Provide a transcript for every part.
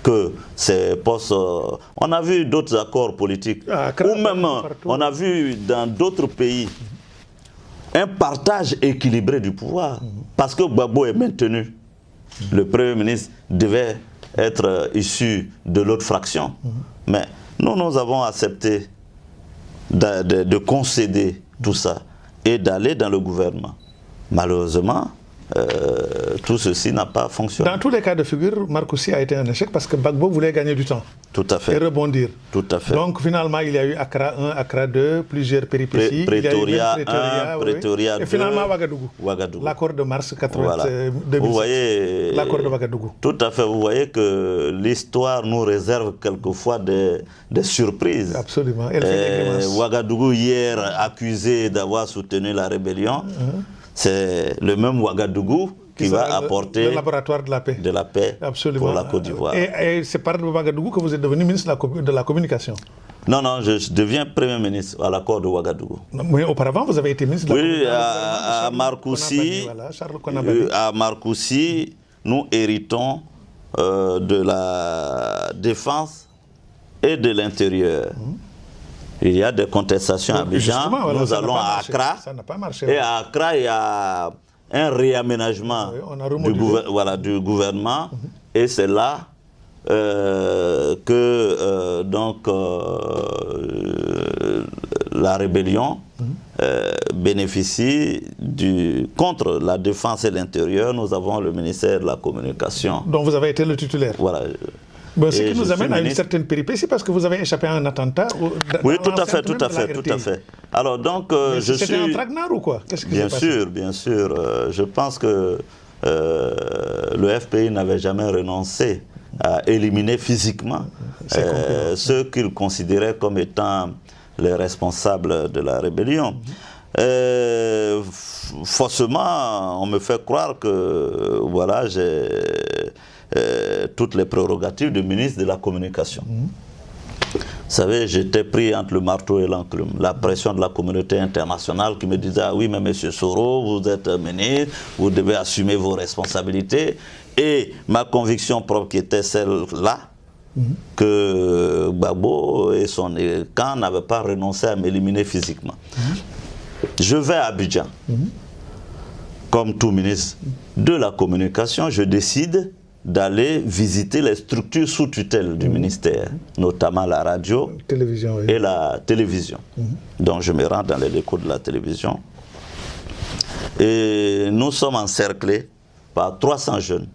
que ces postes... on a vu d'autres accords politiques, ou même on a vu dans d'autres pays un partage équilibré du pouvoir, parce que Gbagbo est maintenu. Le Premier ministre devait être issu de l'autre fraction. Mais nous avons accepté de concéder tout ça et d'aller dans le gouvernement. Malheureusement, tout ceci n'a pas fonctionné. Dans tous les cas de figure, Markoussi a été un échec parce que Gbagbo voulait gagner du temps. Tout à fait. Et rebondir. Tout à fait. Donc finalement, il y a eu Accra 1, Accra 2, plusieurs péripéties. Pretoria 1, Pretoria 2. Et finalement, Ouagadougou. L'accord de mars 2007. Vous voyez, l'accord de Ouagadougou. Tout à fait. Vous voyez que l'histoire nous réserve quelquefois des surprises. Absolument. Elle fait Ouagadougou, hier, accusé d'avoir soutenu la rébellion. C'est le même Ouagadougou qui va apporter le laboratoire de la paix, Absolument. Pour la Côte d'Ivoire. Et c'est par le Ouagadougou que vous êtes devenu ministre de la communication. Non, je deviens Premier ministre à l'accord de Ouagadougou. Mais auparavant, vous avez été ministre de la communication. Oui, à Markoussi, nous héritons de la défense et de l'intérieur. Il y a des contestations à Abidjan, nous allons à Accra, et à Accra il y a un réaménagement du gouvernement, et c'est là que la rébellion bénéficie contre la défense et l'intérieur. Nous avons le ministère de la communication. Donc vous avez été le titulaire. Voilà. Bon, ce qui nous amène à une certaine péripétie parce que vous avez échappé à un attentat. Oui, tout à fait. Alors donc, c'était un traquenard ou quoi? Bien sûr. Je pense que le FPI n'avait jamais renoncé à éliminer physiquement ceux qu'il considérait comme étant les responsables de la rébellion. Faussement, on me fait croire que voilà, j'ai toutes les prérogatives de ministre de la communication. Vous savez, j'étais pris entre le marteau et l'enclume. La pression de la communauté internationale qui me disait « Ah oui, mais M. Soro, vous êtes ministre, vous devez assumer vos responsabilités. » Et ma conviction propre qui était celle-là, que Gbagbo et son camp n'avaient pas renoncé à m'éliminer physiquement. Je vais à Abidjan. Comme tout ministre de la communication, je décide d'aller visiter les structures sous tutelle du ministère, notamment la radio et la télévision. Donc je me rends dans les locaux de la télévision. Et nous sommes encerclés par 300 jeunes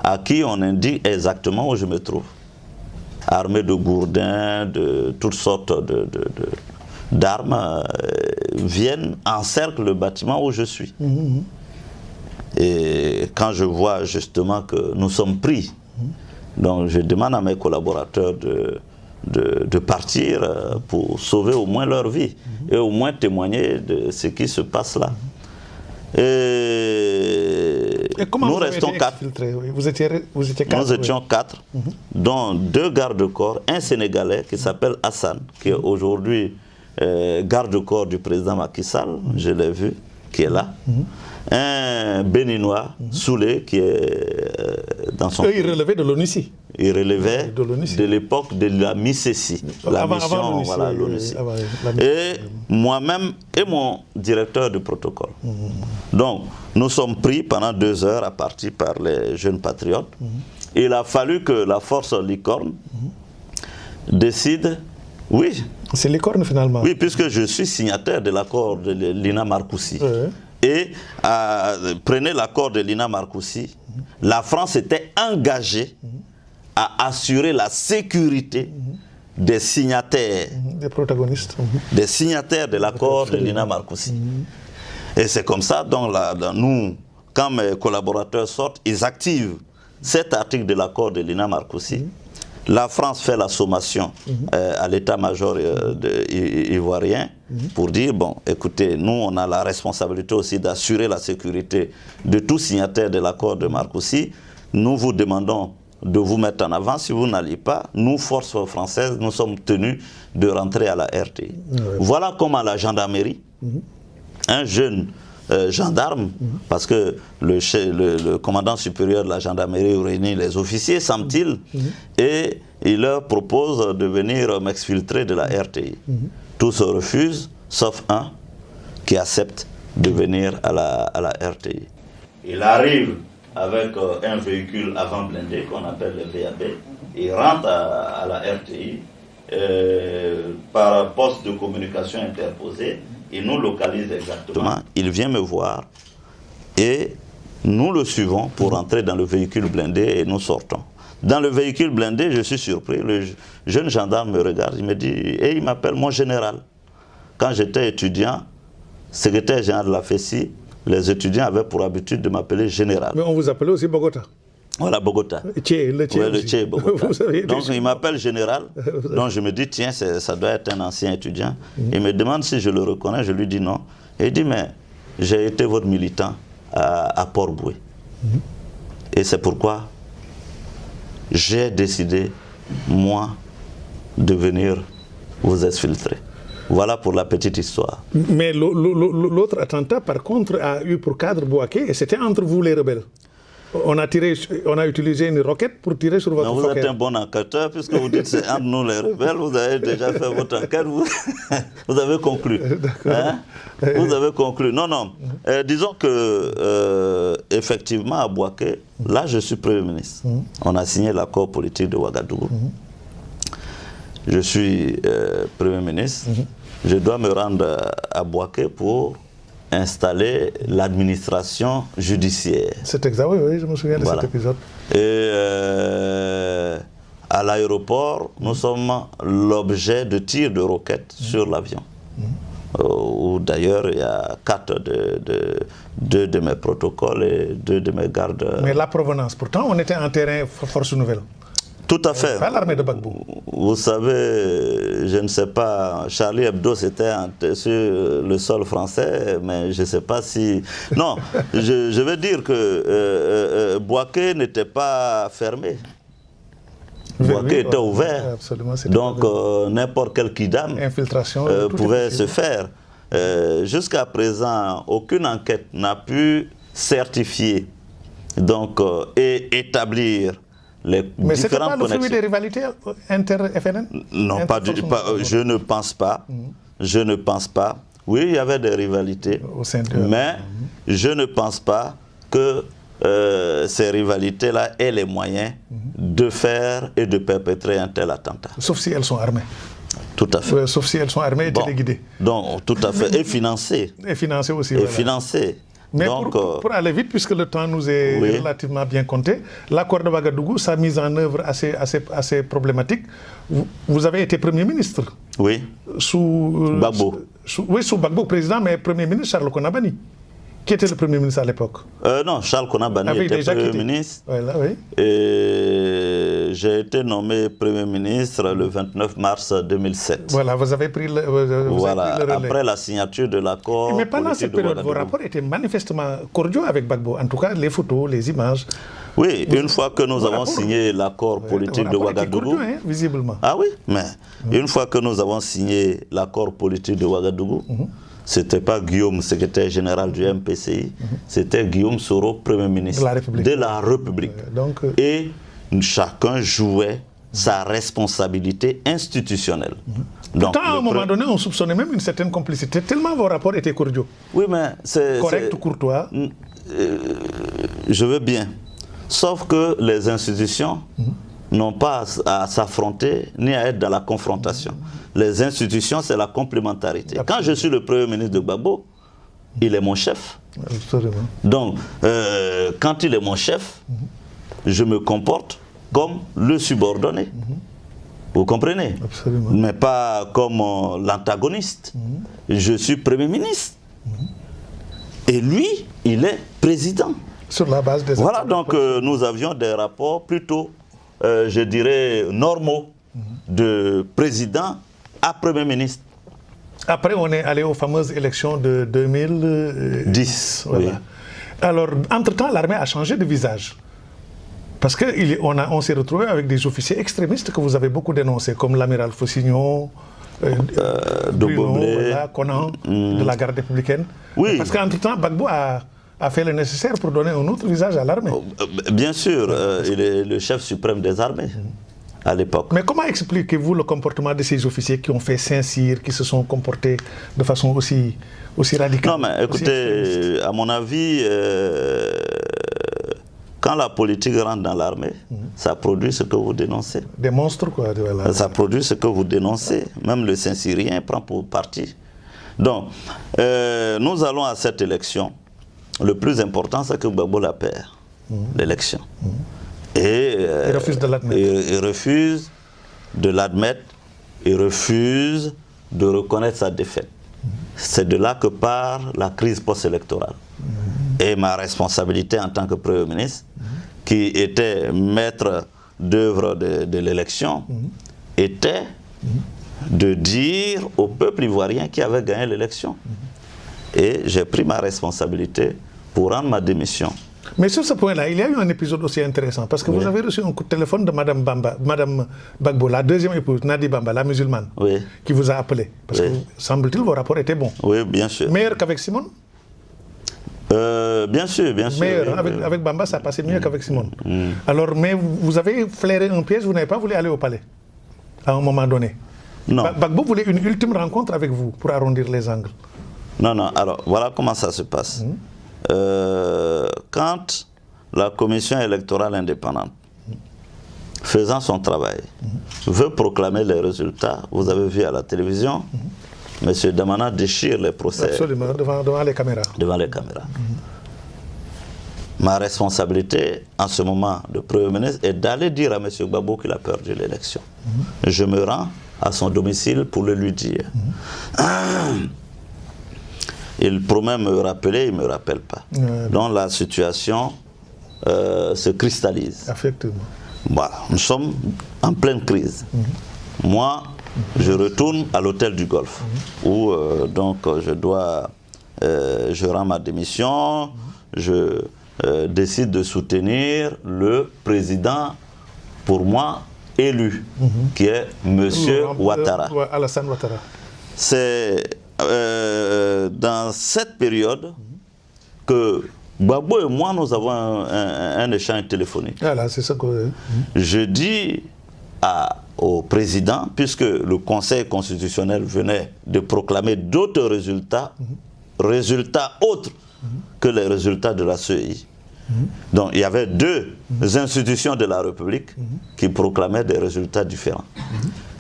à qui on indique exactement où je me trouve. Armés de gourdins, de toutes sortes d'armes, viennent, encerclent le bâtiment où je suis. Et quand je vois justement que nous sommes pris, donc je demande à mes collaborateurs de partir pour sauver au moins leur vie et au moins témoigner de ce qui se passe là. Et comment nous restons 4. Vous étiez 4. Nous étions 4, dont 2 gardes-corps, un Sénégalais qui s'appelle Hassan, qui est aujourd'hui garde-corps du président Macky Sall, je l'ai vu, qui est là. Un Béninois, Soulé, qui est dans son... Il relevait de l'ONUCI. Il relevait de l'époque de la MICESI, la mission, voilà, l'ONUCI. Et moi-même et mon directeur de protocole. Donc, nous sommes pris pendant 2 heures à partir par les jeunes patriotes. Il a fallu que la force Licorne décide... Oui. C'est Licorne finalement. Oui, puisque je suis signataire de l'accord de Lina Markoussi. Et prenez l'accord de Lina Markoussi, la France était engagée à assurer la sécurité des signataires, des protagonistes, des signataires de l'accord de Lina Markoussi. Et c'est comme ça, donc nous, quand mes collaborateurs sortent, ils activent cet article de l'accord de Lina Markoussi. La France fait la sommation à l'état-major ivoirien pour dire, bon, écoutez, nous, on a la responsabilité aussi d'assurer la sécurité de tous signataires de l'accord de Markoussi. Nous vous demandons de vous mettre en avant. Si vous n'allez pas, nous, forces françaises, nous sommes tenus de rentrer à la RTI. Voilà comment la gendarmerie, un jeune gendarmes, parce que le commandant supérieur de la gendarmerie réunit les officiers, semble-t-il, et il leur propose de venir m'exfiltrer de la RTI. Tous refusent, sauf un qui accepte de venir à la RTI. Il arrive avec un véhicule avant blindé qu'on appelle le VAB. Il rentre à la RTI par poste de communication interposé. Il nous localise exactement. Il vient me voir et nous le suivons pour entrer dans le véhicule blindé et nous sortons. Dans le véhicule blindé, je suis surpris. Le jeune gendarme me regarde, il me dit, et il m'appelle mon général. Quand j'étais étudiant, secrétaire général de la FESI, les étudiants avaient pour habitude de m'appeler général. Mais on vous appelait aussi Bogota. Voilà, Bogota. Le Tché, Bogota. Donc il m'appelle général. Donc je me dis, tiens, ça doit être un ancien étudiant. Il me demande si je le reconnais, je lui dis non. Et il dit, mais j'ai été votre militant à Port-Boué. Et c'est pourquoi j'ai décidé, moi, de venir vous exfiltrer. Voilà pour la petite histoire. Mais l'autre attentat, par contre, a eu pour cadre Bouaké, et c'était entre vous les rebelles. On a utilisé une roquette pour tirer sur votre Vous êtes un bon enquêteur, puisque vous dites c'est entre nous les rebelles, vous avez déjà fait votre enquête, vous avez conclu. Hein? Vous avez conclu. Non, non. Disons que, effectivement, à Bouaké, là, je suis Premier ministre. On a signé l'accord politique de Ouagadougou. Je suis Premier ministre. Je dois me rendre à Bouaké pour installer l'administration judiciaire. C'est exact, oui, je me souviens de cet épisode. Et à l'aéroport, nous sommes l'objet de tirs de roquettes sur l'avion. Où d'ailleurs il y a 2 de mes protocoles et 2 de mes gardes. Mais la provenance, pourtant on était en terrain force nouvelle. Tout à fait. Pas l'armée de Gbagbo. Vous savez, je ne sais pas, Charlie Hebdo c'était sur le sol français, mais je ne sais pas si... Non, je veux dire que Bouaké n'était pas fermé. Bouaké était ouvert. Absolument, donc n'importe quel kidam pouvait se faire. Jusqu'à présent, aucune enquête n'a pu certifier donc, et établir mais ce n'était pas le fruit des rivalités inter-FNN? Non, je ne pense pas. Je ne pense pas. Oui, il y avait des rivalités, mais je ne pense pas que ces rivalités-là aient les moyens de faire et de perpétrer un tel attentat. Sauf si elles sont armées. Tout à fait. Ouais, sauf si elles sont armées et téléguidées. Donc, tout à fait. Et financées. Et financées aussi. Et voilà. Financées. Mais donc, pour aller vite, puisque le temps nous est relativement bien compté, l'accord de Ouagadougou, sa mise en œuvre assez problématique, vous avez été Premier ministre. Oui. Sous Gbagbo. Oui, sous Gbagbo, président, mais Premier ministre Charles Konabani. Qui était le Premier ministre à l'époque? Non, Charles Konabani était Premier ministre. Voilà, oui. Et j'ai été nommé Premier ministre le 29 mars 2007. Voilà, vous avez pris le relais. Après la signature de l'accord. Mais pendant cette période, vos rapports étaient manifestement cordiaux avec Gbagbo. En tout cas, les photos, les images. Oui, une fois que nous avons signé l'accord politique de Ouagadougou. Cordiaux, hein, visiblement. Ah oui, mais une fois que nous avons signé l'accord politique de Ouagadougou, ce n'était pas Guillaume, secrétaire général du MPCI, c'était Guillaume Soro, Premier ministre de la République. Et chacun jouait sa responsabilité institutionnelle. Pourtant, à un moment donné, on soupçonnait même une certaine complicité, tellement vos rapports étaient cordiaux. Oui, mais c'est... Correct ou courtois. Je veux bien. Sauf que les institutions n'ont pas à s'affronter ni à être dans la confrontation. Les institutions, c'est la complémentarité. Absolument. Quand je suis le Premier ministre de Gbagbo, il est mon chef. Absolument. Donc, quand il est mon chef, je me comporte comme le subordonné. Vous comprenez? Absolument. Mais pas comme l'antagoniste. Je suis Premier ministre. Et lui, il est président. Sur la base des... Voilà, donc nous avions des rapports plutôt, je dirais, normaux de président à Premier ministre. Après, on est allé aux fameuses élections de 2010. Voilà. Oui. Alors, entre-temps, l'armée a changé de visage. Parce qu'on s'est retrouvé avec des officiers extrémistes que vous avez beaucoup dénoncés, comme l'amiral Fossignon, Bruno, voilà, Conan, de la garde républicaine. Oui. Parce qu'entre-temps, Gbagbo a fait le nécessaire pour donner un autre visage à l'armée. Bien sûr, il est le chef suprême des armées à l'époque. Mais comment expliquez-vous le comportement de ces officiers qui ont fait Saint-Cyr, qui se sont comportés de façon aussi radicale? Non, mais écoutez, à mon avis, quand la politique rentre dans l'armée, ça produit ce que vous dénoncez. Des monstres, quoi. Voilà. Ça produit ce que vous dénoncez. Même le Saint-Cyrien prend pour parti. Donc, nous allons à cette élection. Le plus important, c'est que Gbagbo la perd, l'élection. Et il refuse de l'admettre. Il refuse de l'admettre. Il refuse de reconnaître sa défaite. C'est de là que part la crise post-électorale. Et ma responsabilité en tant que Premier ministre, qui était maître d'œuvre de l'élection, était de dire au peuple ivoirien qui avait gagné l'élection. Et j'ai pris ma responsabilité pour rendre ma démission. Mais sur ce point-là, il y a eu un épisode aussi intéressant, parce que vous avez reçu un coup de téléphone de Madame Gbagbo, la deuxième épouse, Nadi Bamba, la musulmane, qui vous a appelé. Parce que, semble-t-il, vos rapports étaient bons. Oui, bien sûr. Meilleur qu'avec Simone? Bien sûr, bien sûr. Meilleur, avec Bamba, ça passait mieux qu'avec Simone. Alors, mais vous avez flairé un piège, vous n'avez pas voulu aller au palais, à un moment donné. Non. Gbagbo voulait une ultime rencontre avec vous, pour arrondir les angles. Non, non, alors, voilà comment ça se passe. Quand la commission électorale indépendante, faisant son travail, veut proclamer les résultats, vous avez vu à la télévision, M. Damana déchire les procès. Absolument, devant les caméras. Devant les caméras. Ma responsabilité, en ce moment de Premier ministre, est d'aller dire à M. Gbagbo qu'il a perdu l'élection. Je me rends à son domicile pour le lui dire. Il promet me rappeler, il ne me rappelle pas. Donc la situation se cristallise. Effectivement. Voilà, nous sommes en pleine crise. Moi, je retourne à l'hôtel du Golfe, où donc je rends ma démission, je décide de soutenir le président, pour moi, élu, qui est M. Ouattara. Alassane Ouattara. C'est dans cette période que Gbagbo et moi, nous avons un échange téléphonique. Voilà, c'est ça que... Je dis au président, puisque le Conseil constitutionnel venait de proclamer d'autres résultats, résultats autres que les résultats de la CEI. Donc il y avait deux institutions de la République qui proclamaient des résultats différents.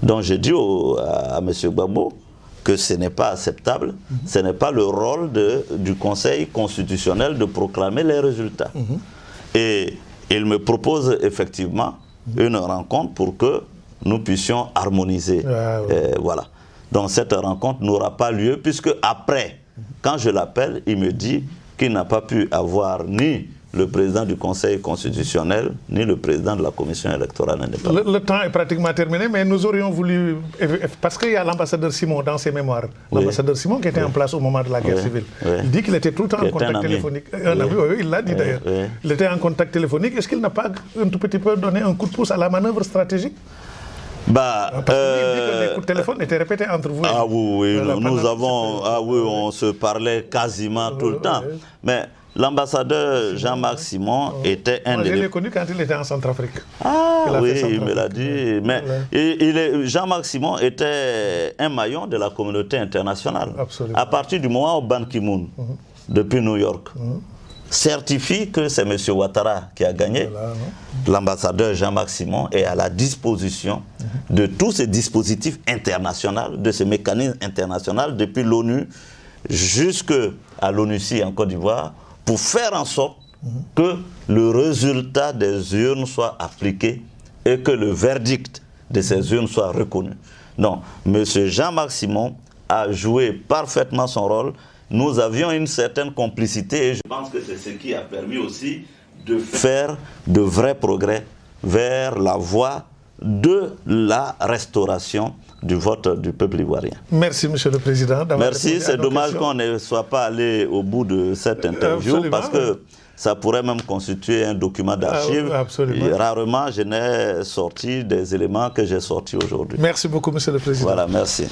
Donc j'ai dit à M. Gbagbo que ce n'est pas acceptable, ce n'est pas le rôle du Conseil constitutionnel de proclamer les résultats. Et il me propose effectivement une rencontre pour que nous puissions harmoniser. Voilà. Donc cette rencontre n'aura pas lieu puisque après, quand je l'appelle, il me dit qu'il n'a pas pu avoir ni le président du Conseil constitutionnel, ni le président de la Commission électorale indépendante. Le temps est pratiquement terminé, mais nous aurions voulu... Parce qu'il y a l'ambassadeur Simon dans ses mémoires. L'ambassadeur Simon qui était en place au moment de la guerre civile. Il dit qu'il était tout le temps en contact téléphonique. Un ami, il l'a dit d'ailleurs. Il était en contact téléphonique. Est-ce qu'il n'a pas un tout petit peu donné un coup de pouce à la manœuvre stratégique? Parce qu'il dit que les coups de téléphone étaient répétés entre vous. Ah oui, nous avons... Ah oui, on se parlait quasiment tout le temps. Mais... l'ambassadeur Jean-Marc Simon était un des... Je l'ai connu quand il était en Centrafrique. Ah oui, il me l'a dit. Mais Jean-Marc Simon était un maillon de la communauté internationale. Absolument. À partir du moment où Ban Ki-moon, depuis New York, certifie que c'est M. Ouattara qui a gagné, l'ambassadeur Jean-Marc Simon est à la disposition de tous ces dispositifs internationaux, de ces mécanismes internationaux, depuis l'ONU jusqu'à l'ONUCI en Côte d'Ivoire, pour faire en sorte que le résultat des urnes soit appliqué et que le verdict de ces urnes soit reconnu. Non, M. Jean-Marc Simon a joué parfaitement son rôle. Nous avions une certaine complicité et je pense que c'est ce qui a permis aussi de faire de vrais progrès vers la voie de la restauration du vote du peuple ivoirien. Merci, Monsieur le Président. Merci, c'est dommage qu'on ne soit pas allé au bout de cette interview parce que ça pourrait même constituer un document d'archives. Absolument. Rarement, je n'ai sorti des éléments que j'ai sortis aujourd'hui. Merci beaucoup, Monsieur le Président. Voilà, merci.